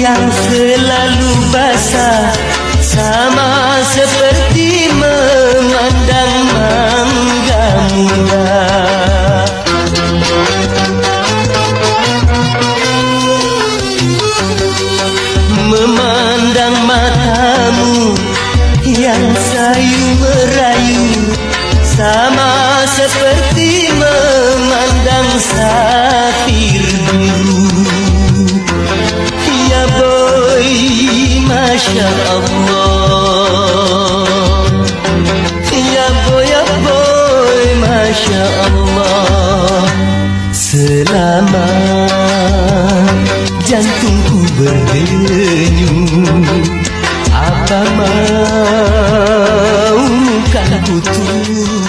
yang selalu basah, sama seperti memandang mangga muda. Memandang matamu yang sayu merayu, sama seperti memandang safir biru. Ya boy, Masya Allah. Ya boy, Masya Allah. Selama jantungku berdenyut, apa mau kan ku tuh